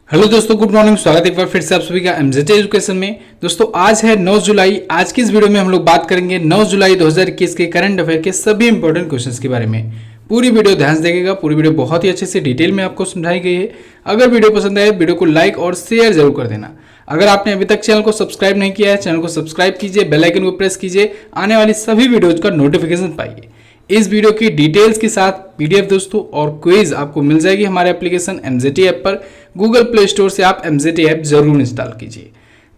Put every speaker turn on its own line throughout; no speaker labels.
Hello दोस्तों, good morning. स्वागत है एक बार फिर से आप सभी का एमजेटी एजुकेशन में। दोस्तों आज है 9 जुलाई। आज की इस वीडियो में हम लोग बात करेंगे 9 जुलाई 2021 के करंट अफेयर के सभी इंपॉर्टेंट क्वेश्चंस के बारे में। पूरी वीडियो ध्यान से देखिएगा। पूरी वीडियो बहुत ही अच्छे से डिटेल में आपको समझाई गई है। अगर वीडियो पसंद आए वीडियो को लाइक और शेयर जरूर कर देना। अगर आपने अभी तक चैनल को सब्सक्राइब नहीं किया है, चैनल को सब्सक्राइब कीजिए, बेल आइकन को प्रेस कीजिए, आने वाली सभी वीडियोज का नोटिफिकेशन पाइए। इस वीडियो की डिटेल्स के साथ पीडीएफ दोस्तों और क्विज आपको मिल जाएगी हमारे एप्लीकेशन एमजेटी ऐप पर। गूगल प्ले स्टोर से आप एमजेटी ऐप जरूर इंस्टॉल कीजिए।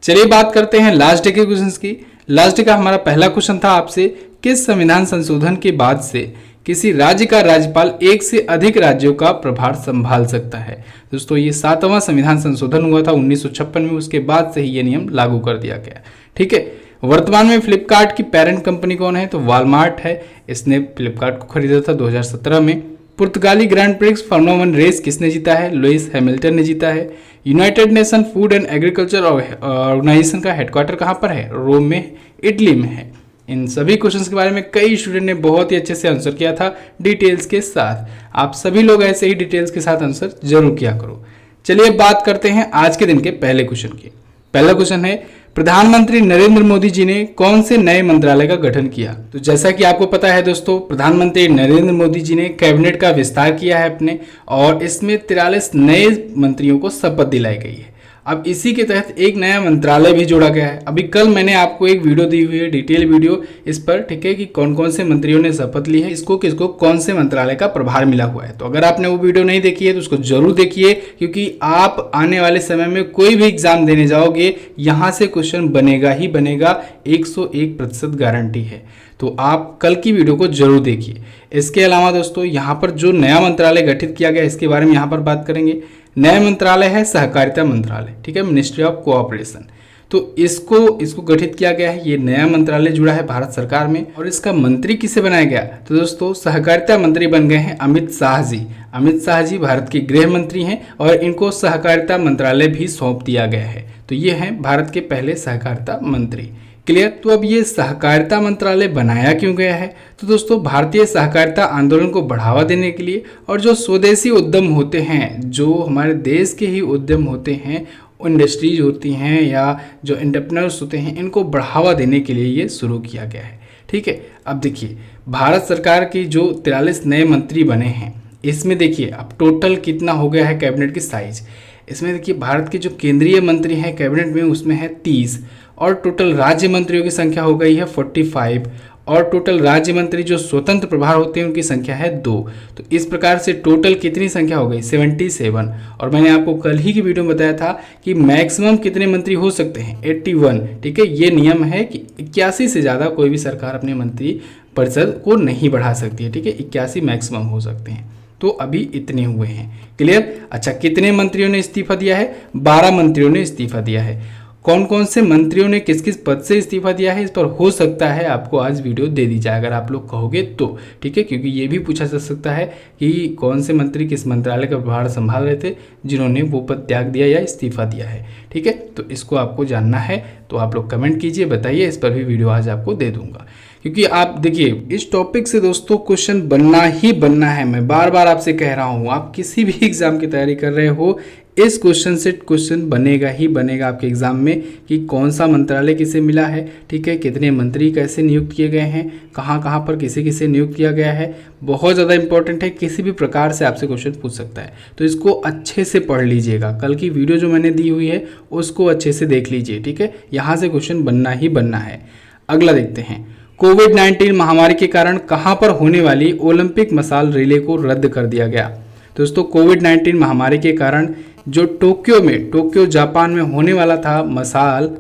चलिए बात करते हैं लास्ट डे के क्वेश्चंस की। लास्ट डे का हमारा पहला क्वेश्चन था आपसे, किस संविधान संशोधन के बाद से किसी राज्य का राज्यपाल एक से अधिक राज्यों का प्रभार संभाल सकता है। दोस्तों ये 7वां संविधान संशोधन हुआ था 1956 में, उसके बाद से ही ये नियम लागू कर दिया गया। ठीक है। वर्तमान में फ्लिपकार्ट की पेरेंट कंपनी कौन है? तो वॉलमार्ट है। इसने फ्लिपकार्ट को खरीदा था 2017 में। पुर्तगाली ग्रैंड प्रिक्स फार्मूला 1 रेस किसने जीता है? लुइस हैमिल्टन ने जीता है। United Nation Food and Agriculture Organization का हेडक्वार्टर कहाँ पर है? रोम में, इटली में है। इन सभी क्वेश्चंस के बारे में कई स्टूडेंट ने बहुत ही अच्छे से आंसर किया था डिटेल्स के साथ। आप सभी लोग ऐसे ही डिटेल्स के साथ आंसर जरूर किया करो। चलिए बात करते हैं आज के दिन के पहले क्वेश्चन की। पहला क्वेश्चन है, प्रधानमंत्री नरेंद्र मोदी जी ने कौन से नए मंत्रालय का गठन किया? तो जैसा कि आपको पता है दोस्तों, प्रधानमंत्री नरेंद्र मोदी जी ने कैबिनेट का विस्तार किया है अपने, और इसमें 43 नए मंत्रियों को शपथ दिलाई गई है। अब इसी के तहत एक नया मंत्रालय भी जोड़ा गया है। अभी कल मैंने आपको एक वीडियो दी हुई है, डिटेल वीडियो इस पर, ठीक है, कि कौन कौन से मंत्रियों ने शपथ ली है, इसको किसको कौन से मंत्रालय का प्रभार मिला हुआ है। तो अगर आपने वो वीडियो नहीं देखी है तो उसको जरूर देखिए, क्योंकि आप आने वाले समय में कोई भी एग्जाम देने जाओगे यहाँ से क्वेश्चन बनेगा ही बनेगा, 101% गारंटी है। तो आप कल की वीडियो को जरूर देखिए। इसके अलावा दोस्तों यहाँ पर जो नया मंत्रालय गठित किया गया इसके बारे में यहाँ पर बात करेंगे। नया मंत्रालय है सहकारिता मंत्रालय, ठीक है, मिनिस्ट्री ऑफ कोऑपरेशन। तो इसको गठित किया गया है। ये नया मंत्रालय जुड़ा है भारत सरकार में। और इसका मंत्री किसे बनाया गया? तो दोस्तों सहकारिता मंत्री बन गए हैं अमित शाह जी। अमित शाह जी भारत के गृह मंत्री हैं और इनको सहकारिता मंत्रालय भी सौंप दिया गया है। तो ये हैं भारत के पहले सहकारिता मंत्री। क्लियर। तो अब ये सहकारिता मंत्रालय बनाया क्यों गया है? तो दोस्तों भारतीय सहकारिता आंदोलन को बढ़ावा देने के लिए, और जो स्वदेशी उद्यम होते हैं, जो हमारे देश के ही उद्यम होते हैं, इंडस्ट्रीज होती हैं या जो एंटरप्रेन्योर्स होते हैं, इनको बढ़ावा देने के लिए ये शुरू किया गया है। ठीक है। अब देखिए भारत सरकार की जो 43 नए मंत्री बने हैं, इसमें देखिए अब टोटल कितना हो गया है कैबिनेट की साइज। इसमें देखिए भारत के जो केंद्रीय मंत्री हैं कैबिनेट में, उसमें है 30, और टोटल राज्य मंत्रियों की संख्या हो गई है 45, और टोटल राज्य मंत्री जो स्वतंत्र प्रभार होते हैं उनकी संख्या है 2। तो इस प्रकार से टोटल कितनी संख्या हो गई? 77। और मैंने आपको कल ही की वीडियो में बताया था कि मैक्सिमम कितने मंत्री हो सकते हैं? 81। ठीक है। ये नियम है कि 81 से ज़्यादा कोई भी सरकार अपने मंत्री परिषद को नहीं बढ़ा सकती है। ठीक है। 81 मैक्सिमम हो सकते हैं। तो अभी इतने हुए हैं। क्लियर। अच्छा, कितने मंत्रियों ने इस्तीफा दिया है? 12 मंत्रियों ने इस्तीफा दिया है। कौन कौन से मंत्रियों ने किस किस पद से इस्तीफा दिया है, इस पर हो सकता है आपको आज वीडियो दे दी जाए अगर आप लोग कहोगे तो। ठीक है। क्योंकि ये भी पूछा जा सकता है कि कौन से मंत्री किस मंत्रालय का प्रभार संभाल रहे थे जिन्होंने वो पद त्याग दिया या इस्तीफा दिया है। ठीक है। तो इसको आपको जानना है तो आप लोग कमेंट कीजिए, बताइए। इस पर भी वीडियो आज आपको दे दूंगा, क्योंकि आप देखिए इस टॉपिक से दोस्तों क्वेश्चन बनना ही बनना है। मैं बार बार आपसे कह रहा हूँ, आप किसी भी एग्जाम की तैयारी कर रहे हो, इस क्वेश्चन से क्वेश्चन बनेगा ही बनेगा आपके एग्जाम में, कि कौन सा मंत्रालय किसे मिला है, ठीक है, कितने मंत्री कैसे नियुक्त किए गए हैं, कहाँ कहाँ पर किसे किसे नियुक्त किया गया है। बहुत ज़्यादा इंपॉर्टेंट है, किसी भी प्रकार से आपसे क्वेश्चन पूछ सकता है। तो इसको अच्छे से पढ़ लीजिएगा। कल की वीडियो जो मैंने दी हुई है उसको अच्छे से देख लीजिए। ठीक है। यहाँ से क्वेश्चन बनना ही बनना है। अगला देखते हैं, कोविड-19 महामारी के कारण कहां पर होने वाली ओलंपिक मसाल रिले को रद्द कर दिया गया? दोस्तों कोविड-19 महामारी के कारण जो टोक्यो जापान में होने वाला था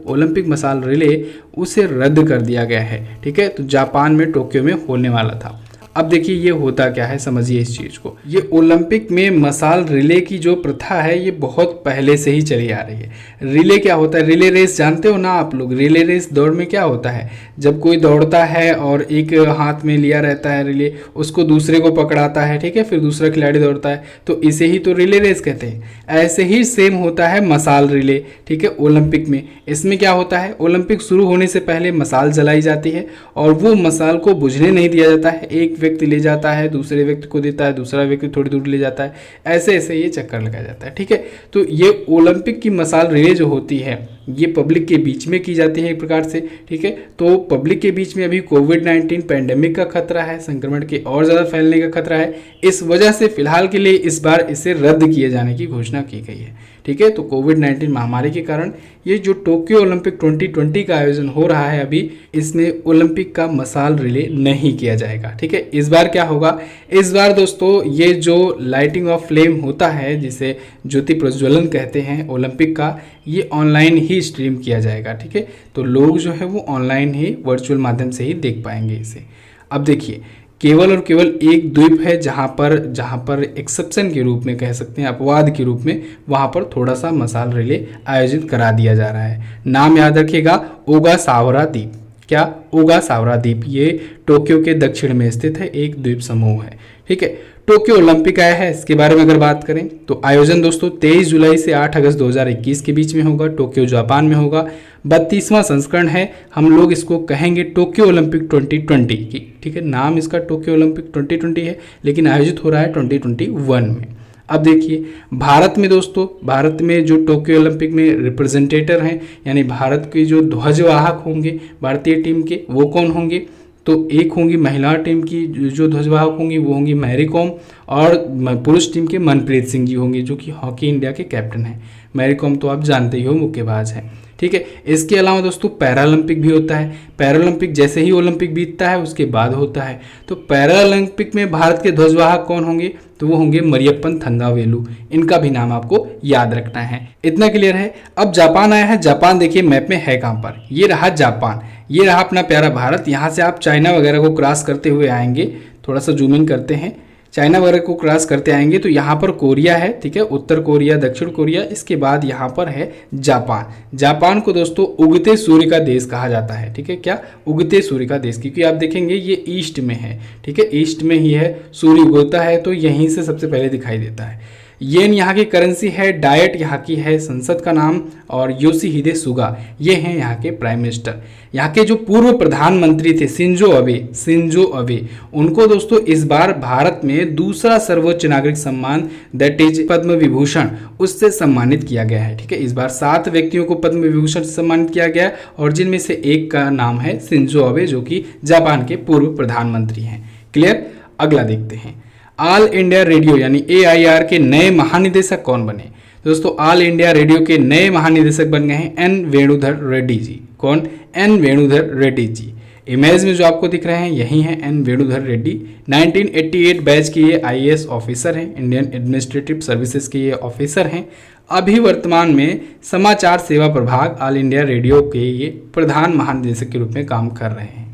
ओलंपिक मसाल रिले, उसे रद्द कर दिया गया है। ठीक है। तो जापान में टोक्यो में होने वाला था। अब देखिए ये होता क्या है, समझिए इस चीज़ को। ये ओलंपिक में मसाल रिले की जो प्रथा है ये बहुत पहले से ही चली आ रही है। रिले क्या होता है? रिले रेस जानते हो ना आप लोग? रिले रेस दौड़ में क्या होता है, जब कोई दौड़ता है और एक हाथ में लिया रहता है रिले, उसको दूसरे को पकड़ाता है, ठीक है, फिर दूसरा खिलाड़ी दौड़ता है, तो इसे ही तो रिले रेस कहते हैं। ऐसे ही सेम होता है मसाल रिले। ठीक है। ओलंपिक में इसमें क्या होता है, ओलंपिक शुरू होने से पहले मसाल जलाई जाती है और वो मसाल को बुझने नहीं दिया जाता है। एक व्यक्ति ले जाता है, दूसरे व्यक्ति को देता है, दूसरा व्यक्ति थोड़ी दूर ले जाता है, ऐसे ऐसे ये चक्कर लगाया जाता है। ठीक है, तो ये ओलंपिक की मसाल रिले जो होती है ये पब्लिक के बीच में की जाती है एक प्रकार से। ठीक है, तो पब्लिक के बीच में अभी कोविड-19 पैंडेमिक का खतरा है, संक्रमण के और ज़्यादा फैलने का खतरा है, इस वजह से फिलहाल के लिए इस बार इसे रद्द किए जाने की घोषणा की गई है। ठीक है, तो कोविड-19 महामारी के कारण ये जो टोक्यो ओलंपिक 2020 का आयोजन हो रहा है अभी, इसमें ओलंपिक का मसाल रिले नहीं किया जाएगा। ठीक है, इस बार क्या होगा, इस बार दोस्तों ये जो लाइटिंग ऑफ फ्लेम होता है जिसे ज्योति प्रज्वलन कहते हैं ओलंपिक का, ये ऑनलाइन ही स्ट्रीम किया जाएगा। ठीक है, तो लोग जो है वो ऑनलाइन ही वर्चुअल माध्यम से ही देख पाएंगे इसे। अब देखिए, केवल और केवल एक द्वीप है जहाँ पर एक्सेप्शन के रूप में कह सकते हैं, अपवाद के रूप में, वहाँ पर थोड़ा सा मसाल रिले आयोजित करा दिया जा रहा है। नाम याद रखिएगा, ओगासावारा द्वीप। क्या? ओगासावारा द्वीप। ये टोक्यो के दक्षिण में स्थित है, एक द्वीप समूह है। ठीक है, टोक्यो ओलंपिक आया है, इसके बारे में अगर बात करें तो आयोजन दोस्तों 23 जुलाई से 8 अगस्त 2021 के बीच में होगा, टोक्यो जापान में होगा। 32वां संस्करण है, हम लोग इसको कहेंगे टोक्यो ओलंपिक 2020 की। ठीक है, नाम इसका टोक्यो ओलंपिक 2020 है, लेकिन आयोजित हो रहा है 2021 में। अब देखिए, भारत में दोस्तों, भारत में जो टोक्यो ओलंपिक में रिप्रेजेंटेटर हैं, यानी भारत के जो ध्वजवाहक होंगे भारतीय टीम के, वो कौन होंगे? तो एक होंगी महिला टीम की जो ध्वजवाहक होंगी, वो होंगी मैरी कॉम, और पुरुष टीम के मनप्रीत सिंह जी होंगे, जो कि हॉकी इंडिया के कैप्टन हैं। मैरी कॉम तो आप जानते ही हो, मुक्केबाज हैं। ठीक है, इसके अलावा दोस्तों पैरालंपिक भी होता है। पैरालंपिक जैसे ही ओलंपिक बीतता है उसके बाद होता है। तो पैरालंपिक में भारत के ध्वजवाहक कौन होंगे? तो वो होंगे मरियप्पन थंगावेलु। इनका भी नाम आपको याद रखना है। इतना क्लियर है। अब जापान आया है। जापान देखिए मैप में है कहाँ पर, ये रहा जापान, ये रहा अपना प्यारा भारत। यहाँ से आप चाइना वगैरह को क्रॉस करते हुए आएंगे, थोड़ा सा जूम इन करते हैं, चाइना वगैरह को क्रॉस करते आएंगे तो यहाँ पर कोरिया है। ठीक है, उत्तर कोरिया, दक्षिण कोरिया, इसके बाद यहाँ पर है जापान। जापान को दोस्तों उगते सूर्य का देश कहा जाता है। ठीक है, क्या? उगते सूर्य का देश, क्योंकि आप देखेंगे ये ईस्ट में है। ठीक है, ईस्ट में ही है, सूर्य उगता है तो यहीं से सबसे पहले दिखाई देता है। येन यहाँ की करेंसी है, डायट यहाँ की है, संसद का नाम, और योशिहिदे सुगा ये हैं यहाँ के प्राइम मिनिस्टर। यहाँ के जो पूर्व प्रधानमंत्री थे शिंजो अबे, उनको दोस्तों इस बार भारत में दूसरा सर्वोच्च नागरिक सम्मान दैट इज पद्म विभूषण, उससे सम्मानित किया गया है। ठीक है, इस बार 7 व्यक्तियों को पद्म विभूषण से सम्मानित किया गया, और जिनमें से एक का नाम है शिंजो अबे, जो कि जापान के पूर्व प्रधानमंत्री हैं। क्लियर? अगला देखते हैं। ऑल इंडिया रेडियो यानी AIR के नए महानिदेशक कौन बने? दोस्तों ऑल इंडिया रेडियो के नए महानिदेशक बन गए हैं N वेणुधर रेड्डी जी। कौन? N वेणुधर रेड्डी जी। इमेज में जो आपको दिख रहे हैं यही हैं N वेणुधर रेड्डी। 1988 बैच के ये IAS ऑफिसर हैं, इंडियन एडमिनिस्ट्रेटिव सर्विसेज के ये ऑफिसर हैं। अभी वर्तमान में समाचार सेवा प्रभाग ऑल इंडिया रेडियो के ये प्रधान महानिदेशक के रूप में काम कर रहे हैं।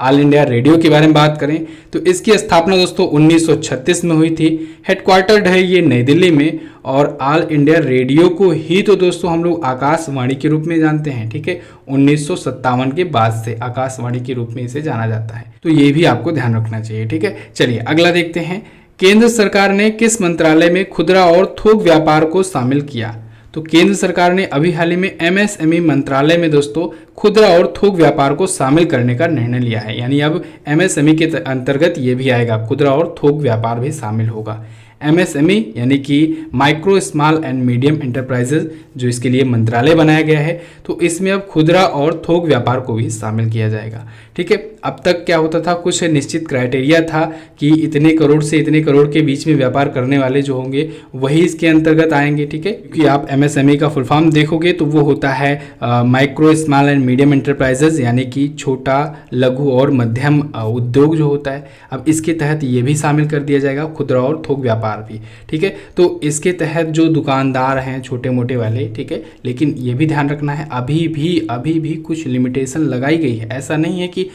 ऑल इंडिया रेडियो के बारे में बात करें तो इसकी स्थापना दोस्तों 1936 में हुई थी। हेडक्वार्टर्ड है ये नई दिल्ली में, और ऑल इंडिया रेडियो को ही तो दोस्तों हम लोग आकाशवाणी के रूप में जानते हैं। ठीक है, 1957 के बाद से आकाशवाणी के रूप में इसे जाना जाता है, तो ये भी आपको ध्यान रखना चाहिए। ठीक है, चलिए अगला देखते हैं। केंद्र सरकार ने किस मंत्रालय में खुदरा और थोक व्यापार को शामिल किया? तो केंद्र सरकार ने अभी हाल ही में MSME मंत्रालय में दोस्तों खुदरा और थोक व्यापार को शामिल करने का निर्णय लिया है। यानी अब MSME के अंतर्गत ये भी आएगा, खुदरा और थोक व्यापार भी शामिल होगा। MSME यानी कि micro small and medium enterprises, जो इसके लिए मंत्रालय बनाया गया है, तो इसमें अब खुदरा और थोक व्यापार को भी शामिल किया जाएगा। ठीक है, अब तक क्या होता था, कुछ निश्चित क्राइटेरिया था कि इतने करोड़ से इतने करोड़ के बीच में व्यापार करने वाले जो होंगे वही इसके अंतर्गत आएंगे। ठीक है, क्योंकि आप MSME का फुल फॉर्म देखोगे तो वो होता है micro small and medium enterprises, यानी कि छोटा, लघु और मध्यम उद्योग जो होता है। अब इसके तहत ये भी शामिल कर दिया जाएगा, खुदरा और थोक व्यापार भी। ठीक है, तो इसके तहत जो दुकानदार हैं छोटे मोटे वाले, ठीक है, लेकिन ये भी ध्यान रखना है अभी भी कुछ लिमिटेशन लगाई गई है। ऐसा नहीं है कि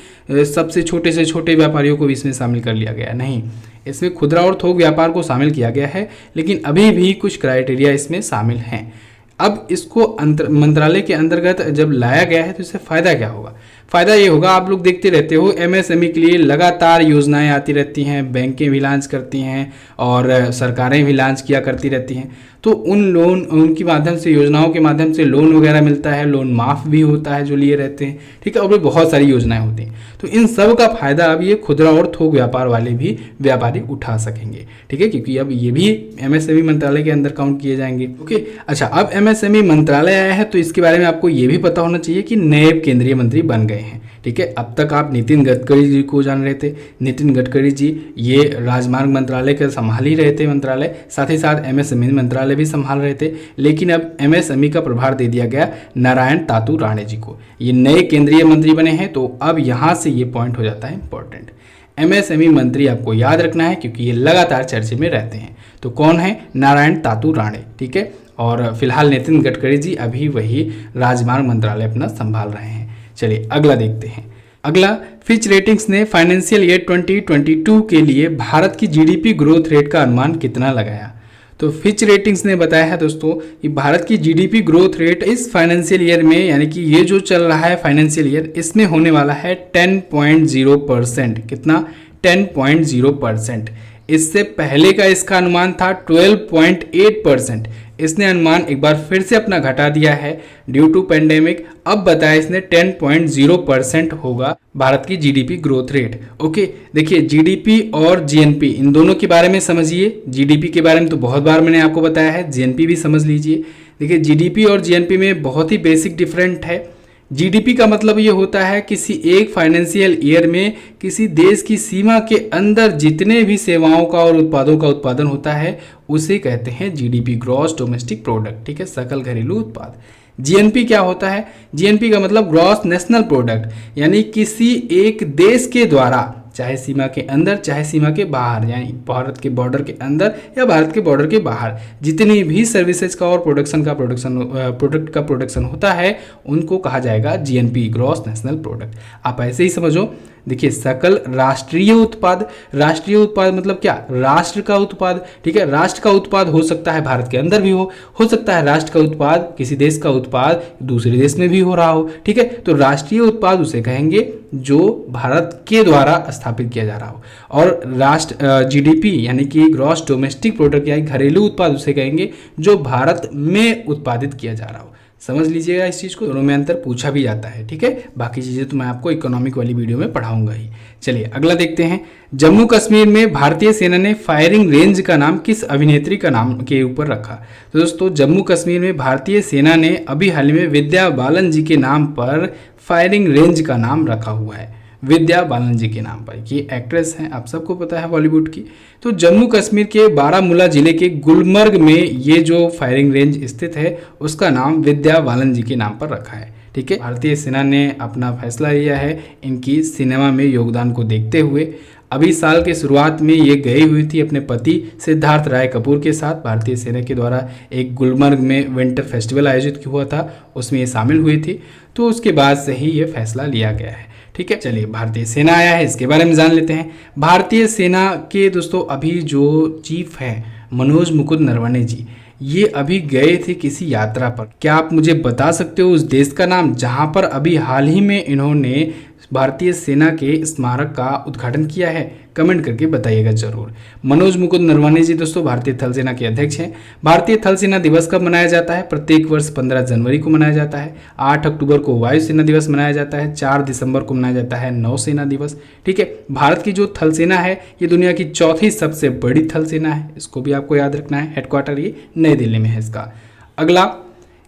सबसे छोटे से छोटे व्यापारियों को भी इसमें शामिल कर लिया गया, नहीं, इसमें खुदरा और थोक व्यापार को शामिल किया गया है, लेकिन अभी भी कुछ क्राइटेरिया इसमें शामिल हैं। अब इसको मंत्रालय के अंतर्गत जब लाया गया है तो इससे फ़ायदा क्या होगा? फ़ायदा ये होगा, आप लोग देखते रहते हो MSME के लिए लगातार योजनाएं आती रहती हैं, बैंकें भी लॉन्च करती हैं और सरकारें भी लॉन्च किया करती रहती हैं। तो उनकी माध्यम से, योजनाओं के माध्यम से लोन वगैरह मिलता है, लोन माफ़ भी होता है जो लिए रहते हैं, ठीक है। और भी बहुत सारी योजनाएं होती हैं। तो इन सब का फायदा अब ये खुदरा और थोक व्यापार वाले भी व्यापारी उठा सकेंगे, ठीक है, क्योंकि अब ये भी एमएसएमई मंत्रालय के अंदर काउंट किए जाएंगे। ओके, अच्छा, अब एमएसएमई मंत्रालय आया है तो इसके बारे में आपको ये भी पता होना चाहिए कि नए केंद्रीय मंत्री बन गए हैं, ठीक है। अब तक आप नितिन गडकरी जी को जान रहे थे। नितिन गडकरी जी ये राजमार्ग मंत्रालय का संभाल ही रहे थे मंत्रालय, साथ ही साथ एमएसएमई मंत्रालय भी संभाल रहे थे। लेकिन अब एमएसएमई का प्रभार दे दिया गया नारायण तातू राणे जी को। ये नए केंद्रीय मंत्री बने हैं। तो अब यहाँ से ये पॉइंट हो जाता है इंपॉर्टेंट। एमएसएमई मंत्री आपको याद रखना है क्योंकि ये लगातार चर्चे में रहते हैं। तो कौन है? नारायण तातू राणे, ठीक है। और फिलहाल नितिन गडकरी जी अभी वही राजमार्ग मंत्रालय अपना संभाल रहे हैं। चलिए अगला देखते हैं। अगला, फिच रेटिंग्स ने फाइनेंशियल ईयर 2022 के लिए भारत की जीडीपी ग्रोथ रेट का अनुमान कितना लगाया? तो फिच रेटिंग्स ने बताया है दोस्तों कि भारत की जीडीपी ग्रोथ रेट इस फाइनेंशियल ईयर में, यानी कि ये जो चल रहा है फाइनेंशियल ईयर, इसमें होने वाला है 10.0%। कितना? 10.0%। इससे पहले का इसका अनुमान था 12.8%। इसने अनुमान एक बार फिर से अपना घटा दिया है ड्यू टू पेंडेमिक। अब बताया इसने 10.0% होगा भारत की जीडीपी ग्रोथ रेट। ओके, देखिए जीडीपी और जीएनपी इन दोनों के बारे में समझिए। जीडीपी के बारे में तो बहुत बार मैंने आपको बताया है, जीएनपी भी समझ लीजिए। देखिए जीडीपी और जीएनपी में बहुत ही बेसिक डिफरेंट है। जीडीपी का मतलब ये होता है किसी एक फाइनेंशियल ईयर में किसी देश की सीमा के अंदर जितने भी सेवाओं का और उत्पादों का उत्पादन होता है उसे कहते हैं जीडीपी, ग्रॉस डोमेस्टिक प्रोडक्ट, ठीक है, सकल घरेलू उत्पाद। जीएनपी क्या होता है? जीएनपी का मतलब ग्रॉस नेशनल प्रोडक्ट, यानी किसी एक देश के द्वारा, चाहे सीमा के अंदर चाहे सीमा के बाहर, यानी भारत के बॉर्डर के अंदर या भारत के बॉर्डर के बाहर जितनी भी सर्विसेज का और प्रोडक्ट का प्रोडक्शन होता है उनको कहा जाएगा जीएनपी, ग्रॉस नेशनल प्रोडक्ट। आप ऐसे ही समझो। देखिए सकल राष्ट्रीय उत्पाद, राष्ट्रीय उत्पाद मतलब क्या? राष्ट्र का उत्पाद, ठीक है। राष्ट्र का उत्पाद हो सकता है भारत के अंदर भी हो सकता है राष्ट्र का उत्पाद किसी देश का उत्पाद दूसरे देश में भी हो रहा हो, ठीक है। तो राष्ट्रीय उत्पाद उसे कहेंगे जो भारत के द्वारा स्थापित किया जा रहा हो, और राष्ट्र जीडीपी यानी कि ग्रॉस डोमेस्टिक प्रोडक्ट या घरेलू उत्पाद उसे कहेंगे जो भारत में उत्पादित किया जा रहा हो। समझ लीजिएगा इस चीज़ को, दोनों में अंतर पूछा भी जाता है, ठीक है। बाकी चीज़ें तो मैं आपको इकोनॉमिक वाली वीडियो में पढ़ाऊंगा ही। चलिए अगला देखते हैं। जम्मू कश्मीर में भारतीय सेना ने फायरिंग रेंज का नाम किस अभिनेत्री का नाम के ऊपर रखा? तो दोस्तों जम्मू कश्मीर में भारतीय सेना ने अभी हाल में विद्या बालन जी के नाम पर फायरिंग रेंज का नाम रखा हुआ है। विद्या बालन जी के नाम पर, ये एक्ट्रेस हैं, आप सबको पता है बॉलीवुड की। तो जम्मू कश्मीर के बारामूला जिले के गुलमर्ग में ये जो फायरिंग रेंज स्थित है उसका नाम विद्या बालन जी के नाम पर रखा है, ठीक है। भारतीय सेना ने अपना फैसला लिया है इनकी सिनेमा में योगदान को देखते हुए। अभी साल के शुरुआत में ये गई हुई थी अपने पति सिद्धार्थ राय कपूर के साथ। भारतीय सेना के द्वारा एक गुलमर्ग में विंटर फेस्टिवल आयोजित हुआ था, उसमें ये शामिल हुई थी। तो उसके बाद से ही ये फैसला लिया गया है, ठीक है। चलिए भारतीय सेना आया है, इसके बारे में जान लेते हैं। भारतीय सेना के दोस्तों अभी जो चीफ हैं मनोज मुकुंद नरवणे जी, ये अभी गए थे किसी यात्रा पर। क्या आप मुझे बता सकते हो उस देश का नाम जहां पर अभी हाल ही में इन्होंने भारतीय सेना के स्मारक का उद्घाटन किया है? कमेंट करके बताइएगा जरूर। मनोज मुकुंद नरवणे जी दोस्तों भारतीय थल सेना के अध्यक्ष हैं। भारतीय थल सेना दिवस कब मनाया जाता है? प्रत्येक वर्ष 15 जनवरी को मनाया जाता है। 8 अक्टूबर को वायुसेना दिवस मनाया जाता है। 4 दिसंबर को मनाया जाता है नौसेना दिवस, ठीक है। भारत की जो थल सेना है ये दुनिया की चौथी सबसे बड़ी थल सेना है, इसको भी आपको याद रखना है। हेडक्वार्टर ये नई दिल्ली में है इसका। अगला,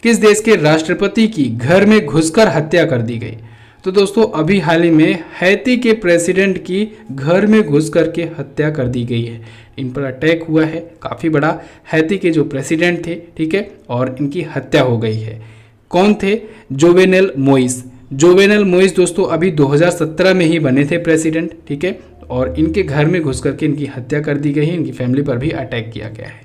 किस देश के राष्ट्रपति की घर में घुसकर हत्या कर दी गई? तो दोस्तों अभी हाल ही में हैती के प्रेसिडेंट की घर में घुस करके हत्या कर दी गई है। इन पर अटैक हुआ है काफ़ी बड़ा। हैती के जो प्रेसिडेंट थे, ठीक है, और इनकी हत्या हो गई है। कौन थे? Jovenel moist. जोवेनेल मोइस दोस्तों अभी 2017 में ही बने थे प्रेसिडेंट, ठीक है, और इनके घर में घुस करके इनकी हत्या कर दी गई है। इनकी फैमिली पर भी अटैक किया गया है।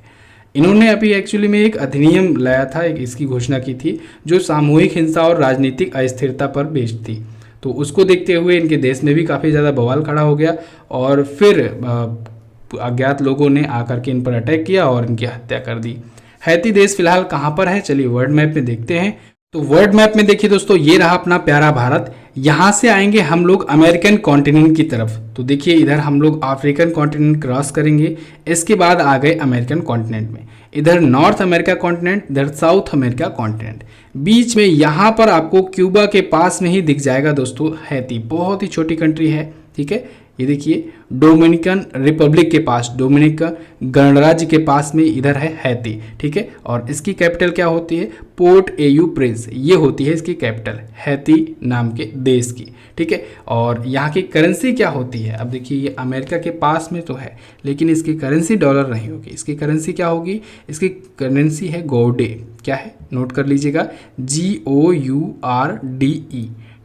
इन्होंने अभी एक्चुअली में एक अधिनियम लाया था, एक इसकी घोषणा की थी जो सामूहिक हिंसा और राजनीतिक अस्थिरता पर बेस्ड थी। तो उसको देखते हुए इनके देश में भी काफ़ी ज़्यादा बवाल खड़ा हो गया और फिर अज्ञात लोगों ने आकर के इन पर अटैक किया और इनकी हत्या कर दी। हैती देश फिलहाल कहाँ पर है? चलिए वर्ल्ड मैप में देखते हैं। तो वर्ल्ड मैप में देखिए दोस्तों, ये रहा अपना प्यारा भारत। यहाँ से आएंगे हम लोग अमेरिकन कॉन्टिनेंट की तरफ, तो देखिए इधर हम लोग अफ्रीकन कॉन्टिनेंट क्रॉस करेंगे, इसके बाद आ गए अमेरिकन कॉन्टिनेंट में। इधर नॉर्थ अमेरिका कॉन्टिनेंट, इधर साउथ अमेरिका कॉन्टिनेंट। बीच में यहाँ पर आपको क्यूबा के पास में ही दिख जाएगा दोस्तों हैती, बहुत ही छोटी कंट्री है, ठीक है। ये देखिए डोमिनिकन रिपब्लिक के पास, डोमिनिकन गणराज्य के पास में इधर है हैती, ठीक है। और इसकी कैपिटल क्या होती है? पोर्ट एयू प्रिंस, ये होती है इसकी कैपिटल, हैती नाम के देश की, ठीक है। और यहाँ की करेंसी क्या होती है? अब देखिए ये अमेरिका के पास में तो है, लेकिन इसकी करेंसी डॉलर नहीं होगी, इसकी करेंसी क्या होगी? इसकी करेंसी है गौडे। क्या है? नोट कर लीजिएगा, GOURDE,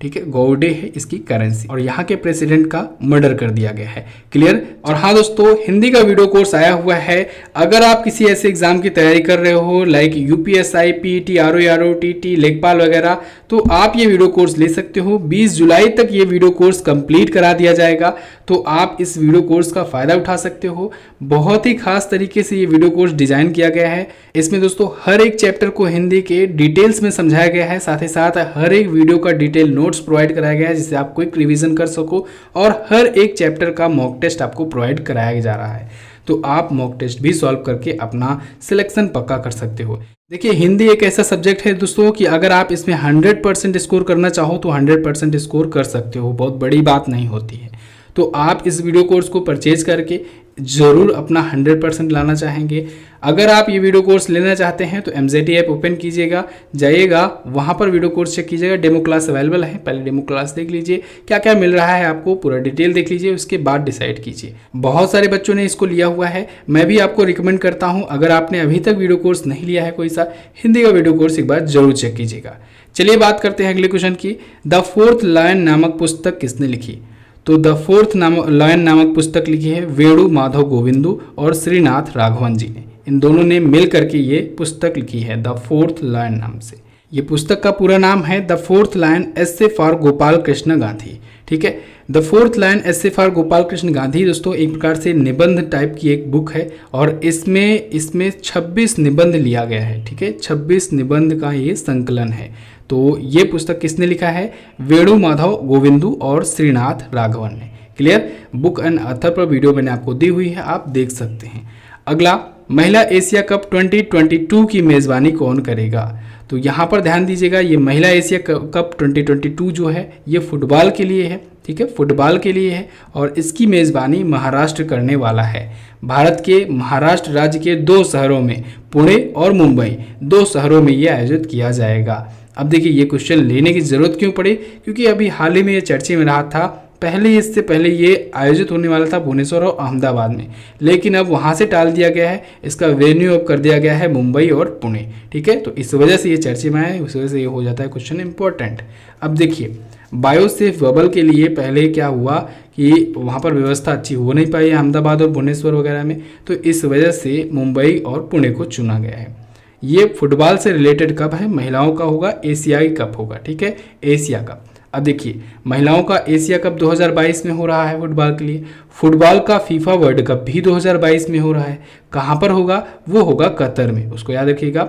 ठीक है। गौडे है इसकी करेंसी। और यहाँ के प्रेसिडेंट का मर्डर कर दिया गया है। क्लियर? और हाँ दोस्तों, हिंदी का वीडियो कोर्स आया हुआ है। अगर आप किसी ऐसे एग्जाम की तैयारी कर रहे हो like UPSI, PET, RO, TT, लेखपाल वगैरह, तो आप ये वीडियो कोर्स ले सकते हो। 20 जुलाई तक ये वीडियो कोर्स कंप्लीट करा दिया जाएगा, तो आप इस वीडियो कोर्स का फायदा उठा सकते हो। बहुत ही खास तरीके से ये वीडियो कोर्स डिजाइन किया गया है। इसमें दोस्तों हर एक चैप्टर को हिंदी के डिटेल्स में समझाया गया है, साथ ही साथ हर एक वीडियो का डिटेल नोट्स प्रोवाइड कराया गया है, जिससे आप क्विक रिवीजन कर सको। और हर एक चैप्टर का मॉक टेस्ट आपको प्रोवाइड कराया जा रहा है, तो आप मॉक टेस्ट भी सॉल्व करके अपना सिलेक्शन पक्का कर सकते हो। देखिए हिंदी एक ऐसा सब्जेक्ट है दोस्तों कि अगर आप इसमें 100% स्कोर करना चाहो तो 100% स्कोर कर सकते हो, बहुत बड़ी बात नहीं होती है। तो आप इस वीडियो कोर्स को परचेज करके ज़रूर अपना 100% लाना चाहेंगे। अगर आप ये वीडियो कोर्स लेना चाहते हैं तो MZT ऐप ओपन कीजिएगा, जाइएगा वहाँ पर वीडियो कोर्स चेक कीजिएगा, डेमो क्लास अवेलेबल है। पहले डेमो क्लास देख लीजिए, क्या क्या मिल रहा है आपको, पूरा डिटेल देख लीजिए, उसके बाद डिसाइड कीजिए। बहुत सारे बच्चों ने इसको लिया हुआ है, मैं भी आपको रिकमेंड करता हूँ। अगर आपने अभी तक वीडियो कोर्स नहीं लिया है कोई सा, हिंदी का वीडियो कोर्स एक बार जरूर चेक कीजिएगा। चलिए बात करते हैं अगले क्वेश्चन की। द फोर्थ लायन नामक पुस्तक किसने लिखी? तो द फोर्थ लायन नामक पुस्तक लिखी है वेणु माधव गोविंदू और श्रीनाथ राघवन जी ने। इन दोनों ने मिल करके ये पुस्तक लिखी है द फोर्थ लायन नाम से। ये पुस्तक का पूरा नाम है the fourth lion essay for Gopal Krishna Gandhi, ठीक है। The fourth lion essay for Gopal Krishna Gandhi दोस्तों एक प्रकार से निबंध टाइप की एक बुक है, और इसमें 26 निबंध लिया गया है, ठीक है। 26 निबंध का ये संकलन है। तो ये पुस्तक किसने लिखा है? वेणु माधव गोविंदू और श्रीनाथ राघवन ने। क्लियर? बुक एंड ऑथर पर वीडियो मैंने आपको दी हुई है, आप देख सकते हैं। अगला, महिला एशिया कप 2022 की मेज़बानी कौन करेगा? तो यहाँ पर ध्यान दीजिएगा, ये महिला एशिया कप 2022 जो है ये फुटबॉल के लिए है, ठीक है, फुटबॉल के लिए है। और इसकी मेज़बानी महाराष्ट्र करने वाला है। भारत के महाराष्ट्र राज्य के 2 शहरों में, पुणे और मुंबई, 2 शहरों में ये आयोजित किया जाएगा। अब देखिए ये क्वेश्चन लेने की ज़रूरत क्यों पड़ी? क्योंकि अभी हाल ही में ये चर्चे में रहा था। इससे पहले ये आयोजित होने वाला था भुवनेश्वर और अहमदाबाद में, लेकिन अब वहाँ से टाल दिया गया है, इसका वेन्यू अब कर दिया गया है मुंबई और पुणे, ठीक है। तो इस वजह से ये चर्चे में आया, उस वजह से ये हो जाता है क्वेश्चन इंपॉर्टेंट। अब देखिए बायोसेफ बबल के लिए पहले क्या हुआ कि वहाँ पर व्यवस्था अच्छी हो नहीं पाई अहमदाबाद और भुवनेश्वर वगैरह में, तो इस वजह से मुंबई और पुणे को चुना गया है। ये फुटबॉल से रिलेटेड कप है, महिलाओं का होगा एशियाई कप होगा, ठीक है, एशिया कप। अब देखिए महिलाओं का एशिया कप 2022 में हो रहा है फुटबॉल के लिए। फुटबॉल का फीफा वर्ल्ड कप भी 2022 में हो रहा है। कहाँ पर होगा? वो होगा कतर में, उसको याद रखिएगा,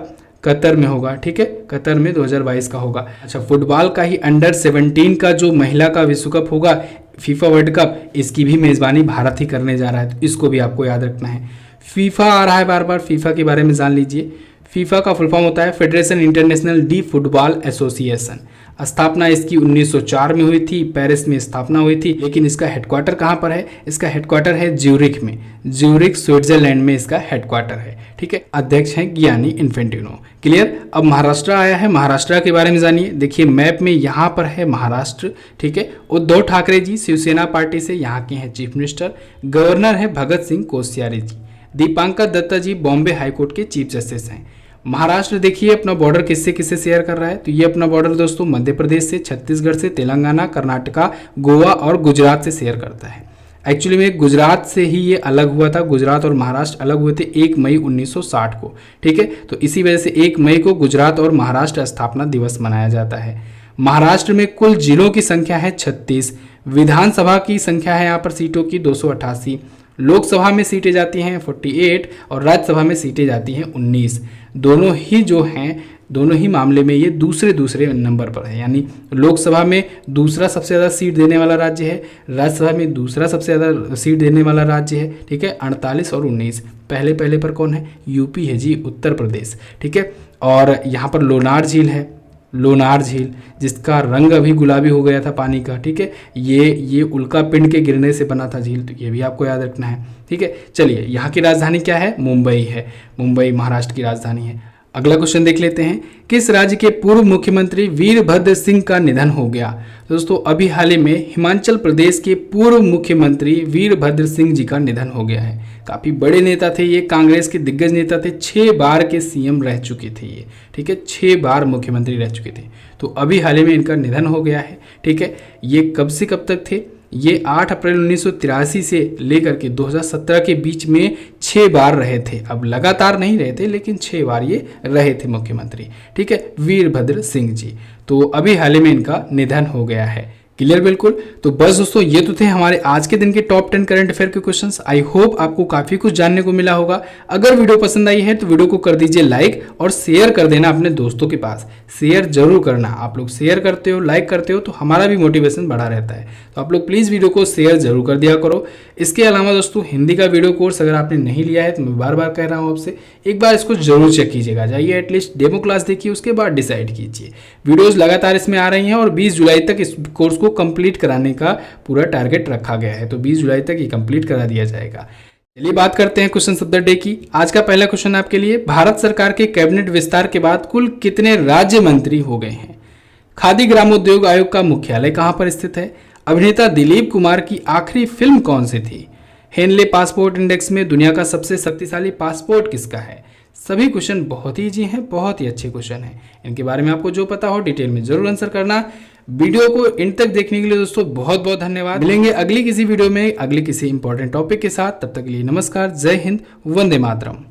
कतर में होगा, ठीक है, कतर में 2022 का होगा। अच्छा, फुटबॉल का ही अंडर 17 का जो महिला का विश्व कप होगा, फीफा वर्ल्ड कप, इसकी भी मेज़बानी भारत ही करने जा रहा है, तो इसको भी आपको याद रखना है। फीफा आ रहा है बार बार, फीफा के बारे में जान लीजिए। फीफा का फुल फॉर्म होता है federation international D football association. स्थापना इसकी 1904 में हुई थी, पेरिस में स्थापना हुई थी, लेकिन इसका हेडक्वार्टर कहाँ पर है? इसका हेडक्वार्टर है ज्यूरिख में, ज्यूरिख स्विट्जरलैंड में इसका हेडक्वार्टर है, ठीक है। अध्यक्ष हैं गियानी इन्फेंटिनो। क्लियर? अब महाराष्ट्र आया है, महाराष्ट्र के बारे में जानिए। देखिए मैप में यहाँ पर है महाराष्ट्र, ठीक है। उद्धव ठाकरे जी शिवसेना पार्टी से यहाँ के हैं चीफ मिनिस्टर। गवर्नर है भगत सिंह कोश्यारी जी। दीपांकर दत्ता जी बॉम्बे हाईकोर्ट के चीफ जस्टिस हैं। महाराष्ट्र देखिए अपना बॉर्डर किससे किससे शेयर कर रहा है, तो ये अपना बॉर्डर दोस्तों मध्य प्रदेश से, छत्तीसगढ़ से, तेलंगाना, कर्नाटका, गोवा और गुजरात से शेयर करता है। एक्चुअली में गुजरात से ही ये अलग हुआ था, गुजरात और महाराष्ट्र अलग हुए थे 1 मई 1960 को, ठीक है। तो इसी वजह से 1 मई को गुजरात और महाराष्ट्र स्थापना दिवस मनाया जाता है। महाराष्ट्र में कुल जिलों की संख्या है 36, विधानसभा की संख्या है यहाँ पर सीटों की 288, लोकसभा में सीटें जाती हैं 48 और राज्यसभा में सीटें जाती हैं 19। दोनों ही जो हैं दोनों ही मामले में ये दूसरे नंबर पर है, यानी लोकसभा में दूसरा सबसे ज़्यादा सीट देने वाला राज्य है, राज्यसभा में दूसरा सबसे ज़्यादा सीट देने वाला राज्य है। ठीक है, 48 और 19। पहले पर कौन है? यूपी है जी, उत्तर प्रदेश। ठीक है, और यहाँ पर लोनार झील है, लोनार झील जिसका रंग अभी गुलाबी हो गया था पानी का। ठीक है, ये उल्का पिंड के गिरने से बना था झील, तो ये भी आपको याद रखना है। ठीक है, चलिए यहाँ की राजधानी क्या है? मुंबई है, मुंबई महाराष्ट्र की राजधानी है। अगला क्वेश्चन देख लेते हैं, किस राज्य के पूर्व मुख्यमंत्री वीरभद्र सिंह का निधन हो गया? दोस्तों अभी हाल ही में हिमाचल प्रदेश के पूर्व मुख्यमंत्री वीरभद्र सिंह जी का निधन हो गया है। काफ़ी बड़े नेता थे ये, कांग्रेस के दिग्गज नेता थे, 6 बार के सीएम रह चुके थे ये। ठीक है, 6 बार मुख्यमंत्री रह चुके थे, तो अभी हाल ही में इनका निधन हो गया है। ठीक है, ये कब से कब तक थे? ये 8 अप्रैल 1983 से लेकर के 2017 के बीच में 6 बार रहे थे। अब लगातार नहीं रहे थे, लेकिन 6 बार ये रहे थे मुख्यमंत्री। ठीक है, वीरभद्र सिंह जी, तो अभी हाल ही में इनका निधन हो गया है। क्लियर बिल्कुल। तो बस दोस्तों ये तो थे हमारे आज के दिन के टॉप 10 करंट अफेयर के क्वेश्चंस। आई होप आपको काफी कुछ जानने को मिला होगा। अगर वीडियो पसंद आई है तो वीडियो को कर दीजिए लाइक और शेयर कर देना अपने दोस्तों के पास। शेयर जरूर करना, आप लोग शेयर करते हो, लाइक करते हो तो हमारा भी मोटिवेशन बढ़ा रहता है। तो आप लोग प्लीज़ वीडियो को शेयर जरूर कर दिया करो। इसके अलावा दोस्तों हिंदी का वीडियो कोर्स अगर आपने नहीं लिया है तो मैं बार बार कह रहा हूँ आपसे, एक बार इसको जरूर चेक कीजिएगा। जाइए एटलीस्ट डेमो क्लास देखिए, उसके बाद डिसाइड कीजिए। वीडियोस लगातार इसमें आ रही हैं और 20 जुलाई तक इस कोर्स को कंप्लीट कराने का पूरा टारगेट रखा गया है, तो 20 जुलाई तक ये कंप्लीट करा दिया जाएगा। चलिए बात करते हैं क्वेश्चन ऑफ द डे की। आज का पहला क्वेश्चन आपके लिए, भारत सरकार के कैबिनेट विस्तार के बाद कुल कितने राज्य मंत्री हो गए हैं? खादी ग्रामोद्योग आयोग का मुख्यालय कहां पर स्थित है? अभिनेता दिलीप कुमार की आखिरी फिल्म कौन सी थी? हेनले पासपोर्ट इंडेक्स में दुनिया का सबसे शक्तिशाली पासपोर्ट किसका है? सभी क्वेश्चन बहुत ही इजी हैं, बहुत ही अच्छे क्वेश्चन हैं। इनके बारे में आपको जो पता हो डिटेल में जरूर आंसर करना। वीडियो को इन तक देखने के लिए दोस्तों बहुत बहुत धन्यवाद। मिलेंगे अगली किसी वीडियो में अगले किसी इंपॉर्टेंट टॉपिक के साथ। तब तक के लिए नमस्कार, जय हिंद, वंदे मातरम।